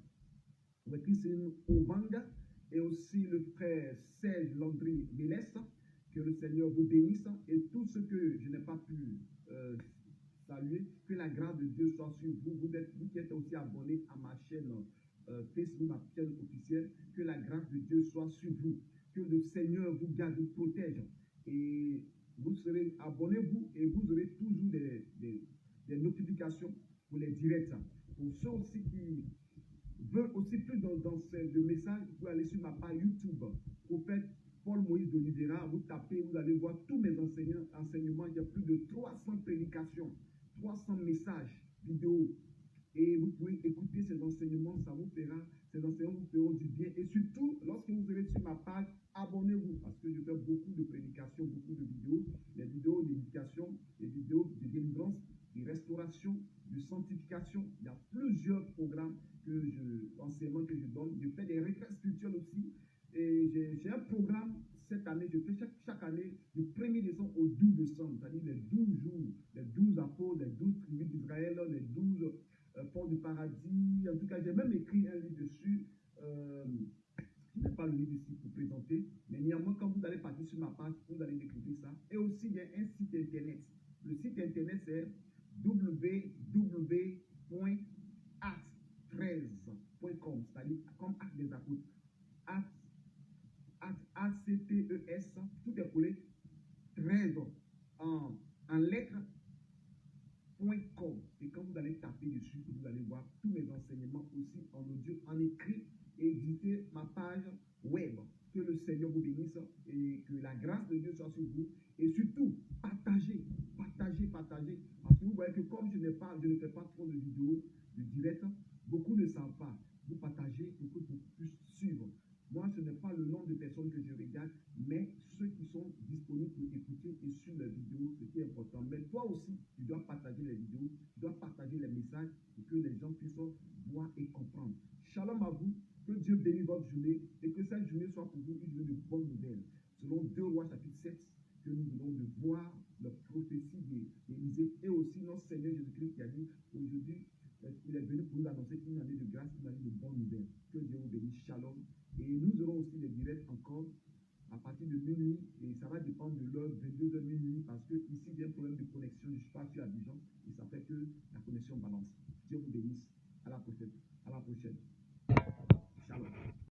Ovanga et aussi le frère Serge Landry Mélès. Que le Seigneur vous bénisse et tout ce que je n'ai pas pu saluer, que la grâce de Dieu soit sur vous. Vous qui êtes aussi abonnés à ma chaîne Facebook, ma chaîne officielle, que la grâce de Dieu soit sur vous. Que le Seigneur vous garde, vous protège. Et vous serez, abonnez-vous et vous aurez toujours des notifications pour les directs. Pour ceux aussi qui veulent aussi plus dans ce message, vous pouvez aller sur ma page YouTube, Prophète Paul Moïse d'Oliveira. Vous tapez, vous allez voir tous mes enseignements. Il y a plus de 300 prédications, 300 messages vidéo. Et vous pouvez écouter ces enseignements, ces enseignements vous feront du bien. Et surtout, lorsque vous serez sur ma page, abonnez-vous parce que je fais beaucoup de prédications, beaucoup de vidéos, des vidéos d'éducation, des vidéos de délivrance, de restauration, de sanctification. Il y a plusieurs programmes enseignements que je donne. Je fais des retraites spirituelles aussi. Et j'ai un programme cette année, je fais chaque année du 1er décembre au 12 décembre, c'est-à-dire les 12 jours, les 12 apôtres, les 12 tribus d'Israël, les 12 portes du paradis. En tout cas, j'ai même écrit un livre dessus. Je n'ai pas le livre ici pour présenter, mais néanmoins, quand vous allez partir sur ma page, vous allez découvrir ça. Et aussi, il y a un site internet. Le site internet, c'est www.acts13.com, c'est-à-dire comme acte des apôtres. ACTES, tout est collé, 13 en lettres, www.com. Et quand vous allez taper dessus, vous allez voir tous mes enseignements aussi en audio, en écrit, et visitez ma page web. Que le Seigneur vous bénisse et que la grâce de Dieu soit sur vous. Et surtout, partagez. Parce que vous voyez que comme je ne fais pas trop de vidéos, de direct, beaucoup ne savent pas. Vous partagez pour que vous puissiez suivre. Moi, ce n'est pas le nombre de personnes que je regarde, mais ceux qui sont disponibles pour écouter et suivre les vidéos, ce qui est important. Mais toi aussi, tu dois partager les vidéos, tu dois partager les messages pour que les gens puissent voir et comprendre. Shalom à vous, que Dieu bénisse votre journée et que cette journée soit pour vous une journée de bonnes nouvelles. Selon 2 Rois chapitre 7, que nous venons de voir la prophétie d'Élisée et aussi notre Seigneur Jésus-Christ qui a dit aujourd'hui, il est venu pour nous annoncer une année de grâce, une année de bonnes nouvelles. Que Dieu vous bénisse. Shalom. Et nous aurons aussi des directs encore à partir de minuit et ça va dépendre de l'heure 22h minuit parce que ici il y a un problème de connexion. Je ne suis pas sur Abidjan et ça fait que la connexion balance. Dieu vous bénisse. À la prochaine. Shalom.